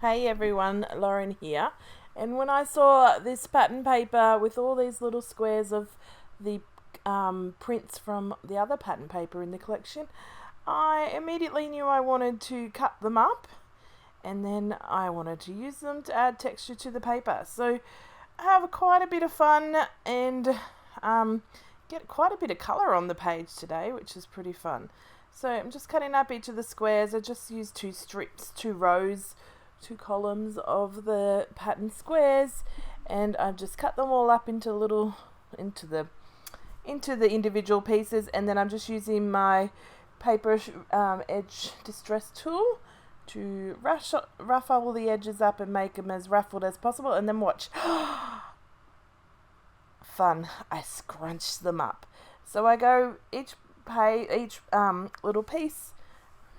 Hey everyone, Lauren here. And when I saw this pattern paper with all these little squares of the prints from the other pattern paper in the collection, I immediately knew I wanted to cut them up and then I wanted to use them to add texture to the paper. So I have quite a bit of fun and get quite a bit of colour on the page today, which is pretty fun. So I'm just cutting up each of the squares. I just used two strips, two rows, two columns of the pattern squares, and I've just cut them all up into into the individual pieces, and then I'm just using my paper edge distress tool to rough all the edges up and make them as ruffled as possible. And then watch, fun, I scrunch them up. So I go each little piece,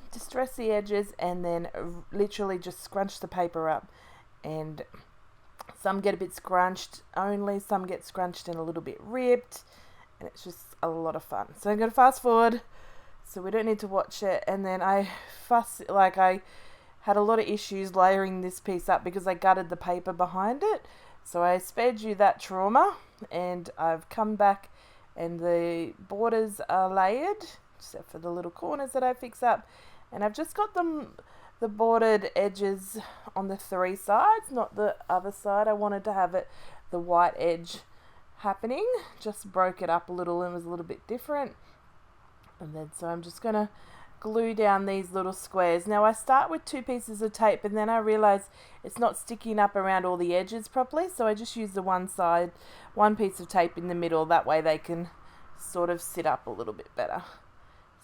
distress the edges, and then literally just scrunch the paper up. And some get a bit scrunched only, some get scrunched and a little bit ripped, and it's just a lot of fun. So I'm going to fast forward so we don't need to watch it. And then I had a lot of issues layering this piece up because I gutted the paper behind it. So I spared you that trauma, and I've come back and the borders are layered except for the little corners that I fix up, and I've just got the bordered edges on the three sides, not the other side. I wanted to have it the white edge happening, just broke it up a little and was a little bit different. And then so I'm just gonna glue down these little squares. Now I start with two pieces of tape, and then I realize it's not sticking up around all the edges properly, so I just use the one piece of tape in the middle. That way they can sort of sit up a little bit better.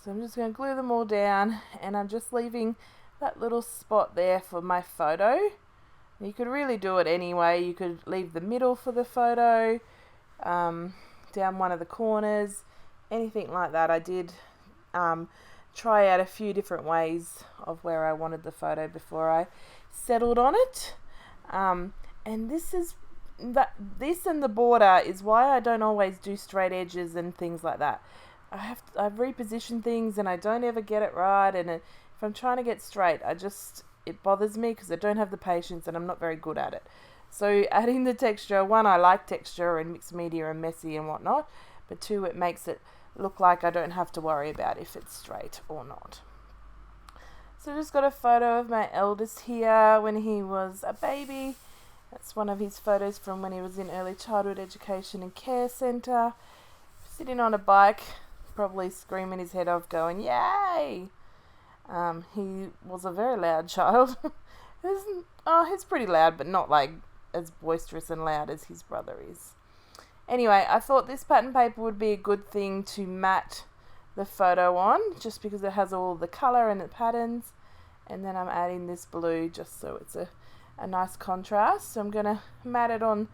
So I'm just going to glue them all down, and I'm just leaving that little spot there for my photo. You could really do it anyway. You could leave the middle for the photo, down one of the corners, anything like that. I did try out a few different ways of where I wanted the photo before I settled on it. And this and the border is why I don't always do straight edges and things like that. I've repositioned things and I don't ever get it right, and if I'm trying to get straight, it bothers me because I don't have the patience and I'm not very good at it. So adding the texture, one, I like texture and mixed media and messy and whatnot, but two, it makes it look like I don't have to worry about if it's straight or not. So I just got a photo of my eldest here when he was a baby. That's one of his photos from when he was in early childhood education and care centre, sitting on a bike, probably screaming his head off going, yay! He was a very loud child. He's pretty loud, but not like as boisterous and loud as his brother is. Anyway, I thought this pattern paper would be a good thing to matte the photo on, just because it has all the colour and the patterns. And then I'm adding this blue just so it's a nice contrast. So I'm going to matte it on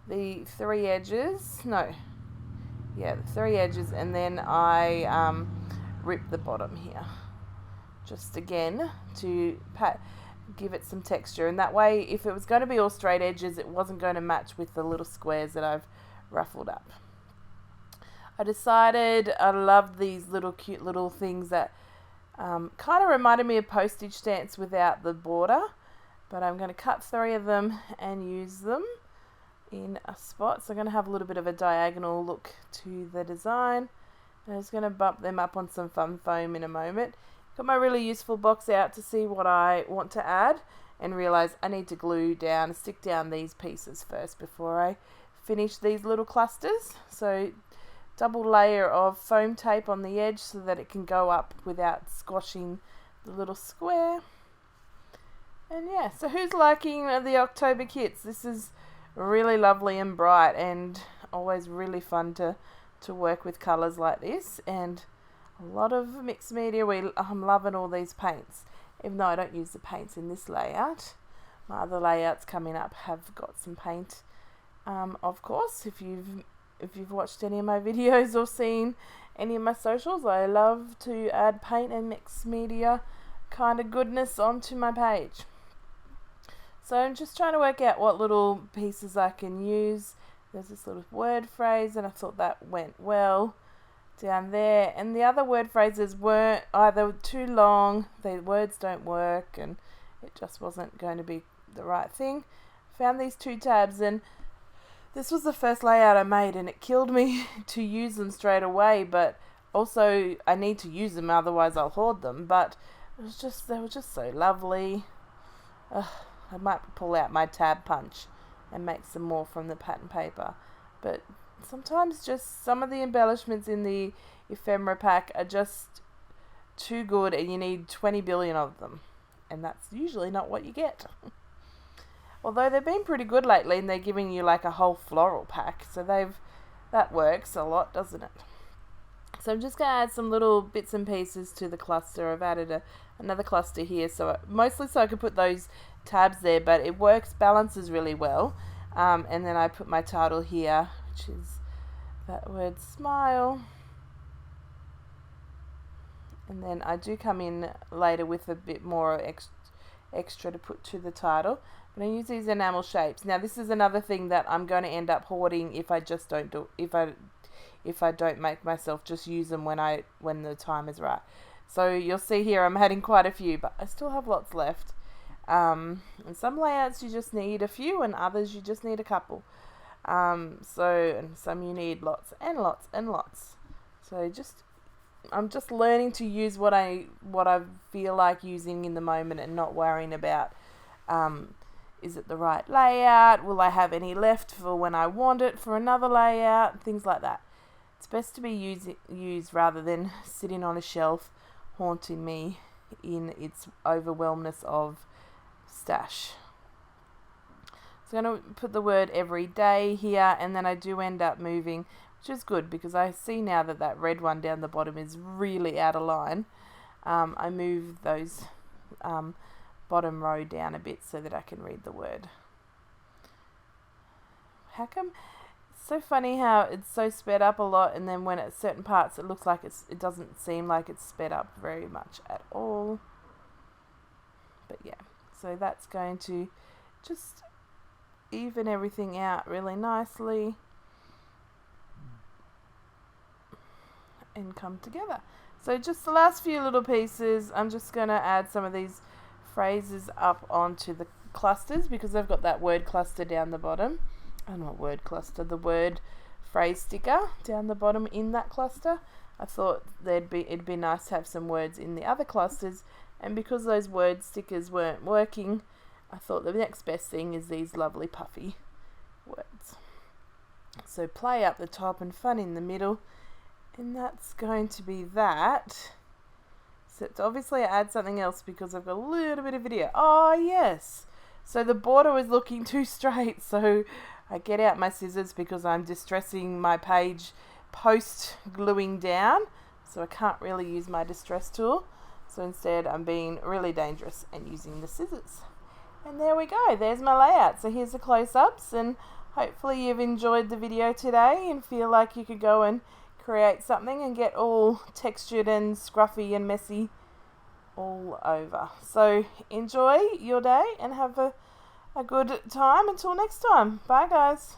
the three edges. The three edges, and then I rip the bottom here, just again to give it some texture, and that way if it was going to be all straight edges, it wasn't going to match with the little squares that I've ruffled up. I decided I loved these little cute little things that kind of reminded me of postage stamps without the border, but I'm going to cut three of them and use them in a spot. So I'm going to have a little bit of a diagonal look to the design. I'm just going to bump them up on some fun foam in a moment. Got my really useful box out to see what I want to add, and realize I need to stick down these pieces first before I finish these little clusters. So double layer of foam tape on the edge so that it can go up without squashing the little square. And yeah, so who's liking the October kits? This is really lovely and bright, and always really fun to work with colours like this, and a lot of mixed media. I'm loving all these paints, even though I don't use the paints in this layout. My other layouts coming up have got some paint. Of course, if you've watched any of my videos or seen any of my socials, I love to add paint and mixed media kind of goodness onto my page. So I'm just trying to work out what little pieces I can use. There's this little word phrase, and I thought that went well down there. And the other word phrases weren't either too long, the words don't work, and it just wasn't going to be the right thing. Found these 2 tabs, and this was the first layout I made, and it killed me to use them straight away, but also I need to use them, otherwise I'll hoard them. But they were just so lovely. I might pull out my tab punch and make some more from the pattern paper. But sometimes just some of the embellishments in the ephemera pack are just too good, and you need 20 billion of them. And that's usually not what you get. Although they've been pretty good lately, and they're giving you like a whole floral pack. So that works a lot, doesn't it? So I'm just going to add some little bits and pieces to the cluster. I've added another cluster here, mostly so I could put those tabs there, but it works, balances really well. And then I put my title here, which is that word smile. And then I do come in later with a bit more extra to put to the title. But I use these enamel shapes. Now this is another thing that I'm going to end up hoarding if I just don't do, if I don't make myself just use them when the time is right. So you'll see here I'm adding quite a few, but I still have lots left. And some layouts you just need a few, and others you just need a couple. And some you need lots and lots and lots. So I'm just learning to use what I feel like using in the moment, and not worrying about is it the right layout? Will I have any left for when I want it for another layout? Things like that. It's best to be used rather than sitting on a shelf haunting me in its overwhelmness of stash. So I'm going to put the word every day here, and then I do end up moving, which is good because I see now that red one down the bottom is really out of line. I move those bottom row down a bit so that I can read the word. How come? It's so funny how it's so sped up a lot, and then when at certain parts it looks like it doesn't seem like it's sped up very much at all. But yeah, so that's going to just even everything out really nicely and come together. So just the last few little pieces, I'm just going to add some of these phrases up onto the clusters because I've got that word cluster down the bottom. Not word cluster, the word phrase sticker down the bottom in that cluster. I thought it'd be nice to have some words in the other clusters, and because those word stickers weren't working, I thought the next best thing is these lovely puffy words. So play up the top and fun in the middle, and that's going to be that. Except obviously I add something else because I've got a little bit of video. Oh yes! So the border was looking too straight, so I get out my scissors because I'm distressing my page post gluing down, so I can't really use my distress tool. So instead I'm being really dangerous and using the scissors. And there we go, there's my layout. So here's the close-ups, and hopefully you've enjoyed the video today and feel like you could go and create something and get all textured and scruffy and messy all over. So enjoy your day and have a good time until next time. Bye guys.